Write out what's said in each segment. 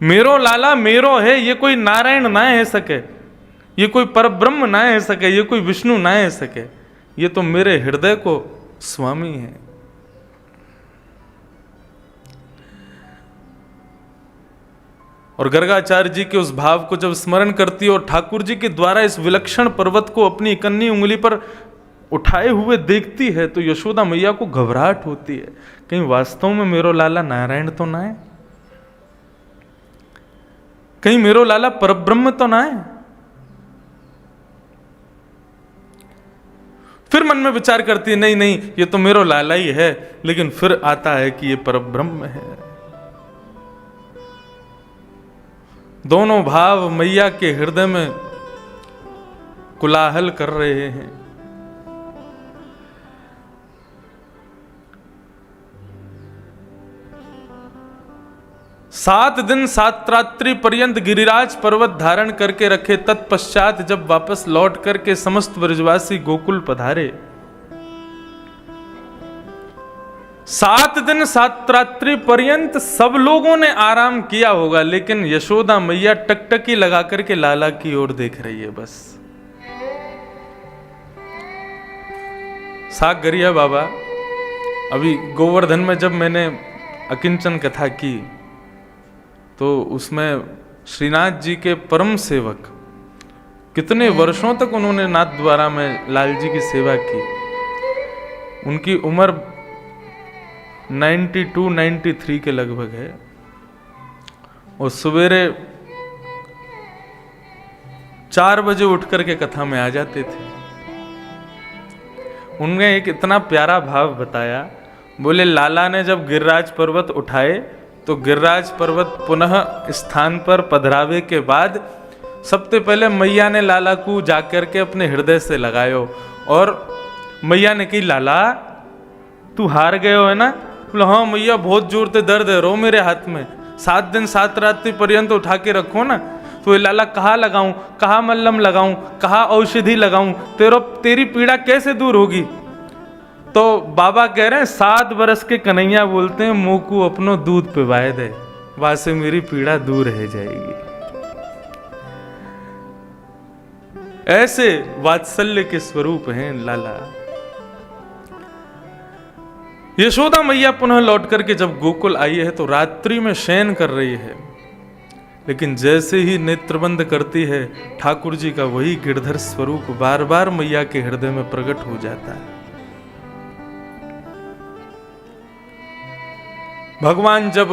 मेरो लाला मेरो है, ये कोई नारायण ना है सके, ये कोई परब्रह्म ना है सके, ये कोई विष्णु ना है सके, ये तो मेरे हृदय को स्वामी है। और गर्गाचार्य जी के उस भाव को जब स्मरण करती है और ठाकुर जी के द्वारा इस विलक्षण पर्वत को अपनी इकन्नी उंगली पर उठाए हुए देखती है, तो यशोदा मैया को घबराहट होती है, कहीं वास्तव में मेरो लाला नारायण तो ना है, कहीं मेरो लाला परब्रह्म तो ना है। फिर मन में विचार करती है, नहीं नहीं ये तो मेरो लाला ही है, लेकिन फिर आता है कि ये परब्रह्म है। दोनों भाव मैया के हृदय में कोलाहल कर रहे हैं। सात दिन सात रात्रि पर्यंत गिरिराज पर्वत धारण करके रखे, तत्पश्चात जब वापस लौट करके समस्त ब्रजवासी गोकुल पधारे, 7 दिन 7 रात्रि पर्यंत सब लोगों ने आराम किया होगा, लेकिन यशोदा मैया टकटकी लगा करके लाला की ओर देख रही है बस। सागरिया बाबा, अभी गोवर्धन में जब मैंने अकिंचन कथा की तो उसमें श्रीनाथ जी के परम सेवक कितने वर्षों तक उन्होंने नाथ द्वारा में लाल जी की सेवा की। उनकी उम्र 92-93 के लगभग है, और सवेरे 4 बजे उठ करके कथा में आ जाते थे। उनने एक इतना प्यारा भाव बताया, बोले लाला ने जब गिरिराज पर्वत उठाए तो गिरिराज पर्वत पुनः स्थान पर पधरावे के बाद सबसे पहले मैया ने लाला को जाकर के अपने हृदय से लगायो, और मैया ने कही लाला तू हार गए हो है ना? बोले हाँ मैया बहुत जोर से दर्द है, रो मेरे हाथ में, 7 दिन 7 रात्रि पर्यंत उठा के रखो ना। तो ये लाला कहाँ लगाऊं, कहाँ मल्लम लगाऊं, कहाँ औषधि लगाऊं, तेरी पीड़ा कैसे दूर होगी? तो बाबा कह रहे हैं 7 बरस के कन्हैया बोलते हैं मुंह को अपनो दूध पिवाए दे, वहां से मेरी पीड़ा दूर रह जाएगी। ऐसे वात्सल्य के स्वरूप हैं लाला। यशोदा मैया पुनः लौट करके जब गोकुल आई है तो रात्रि में शयन कर रही है, लेकिन जैसे ही नेत्रबंद करती है ठाकुर जी का वही गिरधर स्वरूप बार बार मैया के हृदय में प्रकट हो जाता है। भगवान जब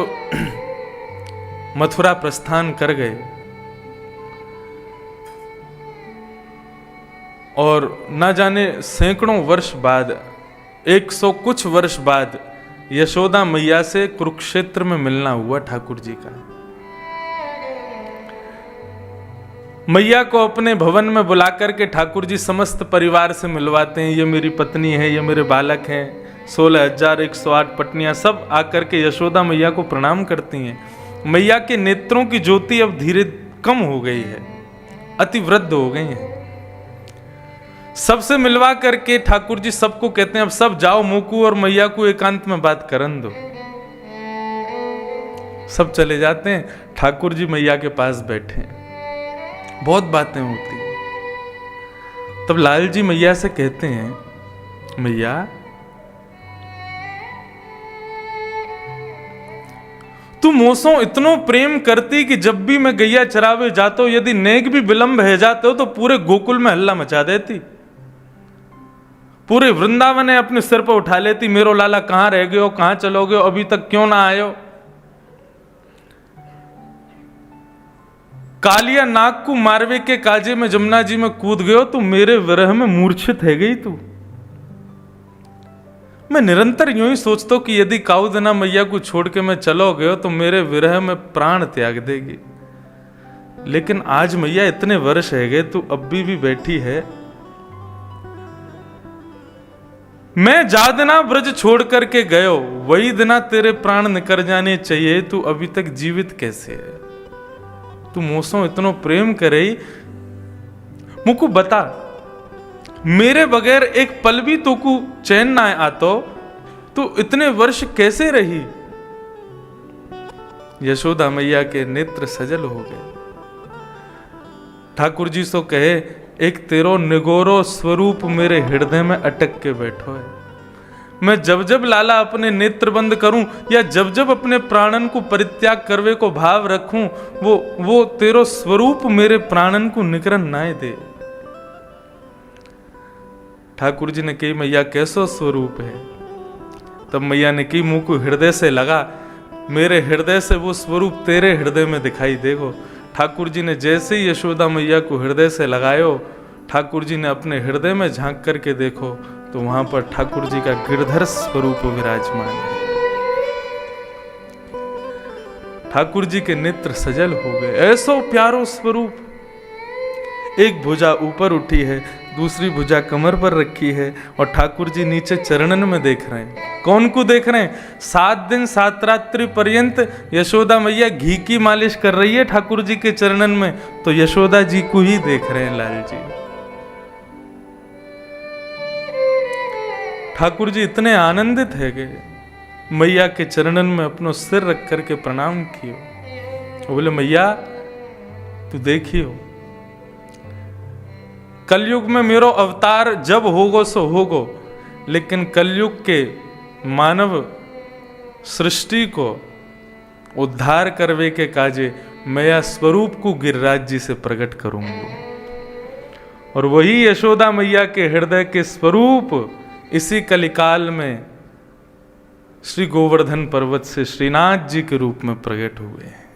मथुरा प्रस्थान कर गए और न जाने सैकड़ों वर्ष बाद, 100 कुछ वर्ष बाद यशोदा मैया से कुरुक्षेत्र में मिलना हुआ ठाकुर जी का। मैया को अपने भवन में बुलाकर के ठाकुर जी समस्त परिवार से मिलवाते हैं। ये मेरी पत्नी है, ये मेरे बालक हैं, 16,108 पत्नियां सब आकर के यशोदा मैया को प्रणाम करती हैं। मैया के नेत्रों की ज्योति अब धीरे कम हो गई है, अति वृद्ध हो गई है। सबसे मिलवा करके ठाकुर जी सबको कहते हैं अब सब जाओ, मोकू और मैया को एकांत में बात करन दो। सब चले जाते हैं, ठाकुर जी मैया के पास बैठे, बहुत बातें होती हैं। तब लाल जी मैया से कहते हैं, मैया तू मोसों इतनो प्रेम करती कि जब भी मैं गैया चरावे जाता हूं, यदि नेक भी विलंब है जाते हो तो पूरे गोकुल में हल्ला मचा देती, पूरे वृंदावन ने अपने सिर पर उठा लेती, मेरो लाला कहां रह गए हो, कहां चलोगे, अभी तक क्यों ना आए हो। कालिया नाग को मारवे के काजे में जमुना जी में कूद गयो, तू मेरे विरह में मूर्छित है गई तू। मैं निरंतर यूं ही सोचता हूं कि यदि काउदना मैया को छोड़ के मैं चलो गयो तो मेरे विरह में प्राण त्याग देगी, लेकिन आज मैया इतने वर्ष है गए, तू अब भी बैठी है। मैं जादना ब्रज छोड़ करके गयो, वही दिना तेरे प्राण निकर जाने चाहिए, तू अभी तक जीवित कैसे है? तू मोसों इतनो प्रेम करे, मुझको बता, मेरे बगैर एक पल भी तो को चैन ना आतो, तू इतने वर्ष कैसे रही? यशोदा मैया के नेत्र सजल हो गए। ठाकुर जी सो कहे, एक तेरो निगोरो स्वरूप मेरे हृदय में अटक के बैठो है। मैं जब जब लाला अपने नेत्र बंद करूं या जब जब अपने प्राणन को परित्याग करवे को भाव रखूं, वो तेरो स्वरूप मेरे प्राणन को निकरन नाय दे। ठाकुर जी ने कही, मैया कैसो स्वरूप है? तब मैया ने की, मुंह को हृदय से लगा, मेरे हृदय से वो स्वरूप तेरे हृदय में दिखाई देगो। ठाकुर जी ने जैसे ही यशोदा मैया को हृदय से लगायो, ठाकुर जी ने अपने हृदय में झांक करके देखो तो वहां पर ठाकुर जी का गिरधर स्वरूप विराजमान है। ठाकुर जी के नेत्र सजल हो गए, ऐसो प्यारो स्वरूप। एक भुजा ऊपर उठी है, दूसरी भुजा कमर पर रखी है और ठाकुर जी नीचे चरणन में देख रहे हैं। कौन को देख रहे हैं? 7 दिन 7 रात्रि पर्यंत यशोदा मैया घी की मालिश कर रही है ठाकुर जी के चरणन में, तो यशोदा जी को ही देख रहे हैं लाल जी। ठाकुर जी इतने आनंदित है कि मैया के चरणन में अपनो सिर रख करके प्रणाम कियो। बोले, मैया तू देखियो, कलयुग में मेरो अवतार जब होगो सो होगो, लेकिन कलयुग के मानव सृष्टि को उद्धार करवे के काजे मैया स्वरूप को गिरिराज जी से प्रकट करूंगी। और वही यशोदा मैया के हृदय के स्वरूप इसी कलिकाल में श्री गोवर्धन पर्वत से श्रीनाथ जी के रूप में प्रकट हुए हैं।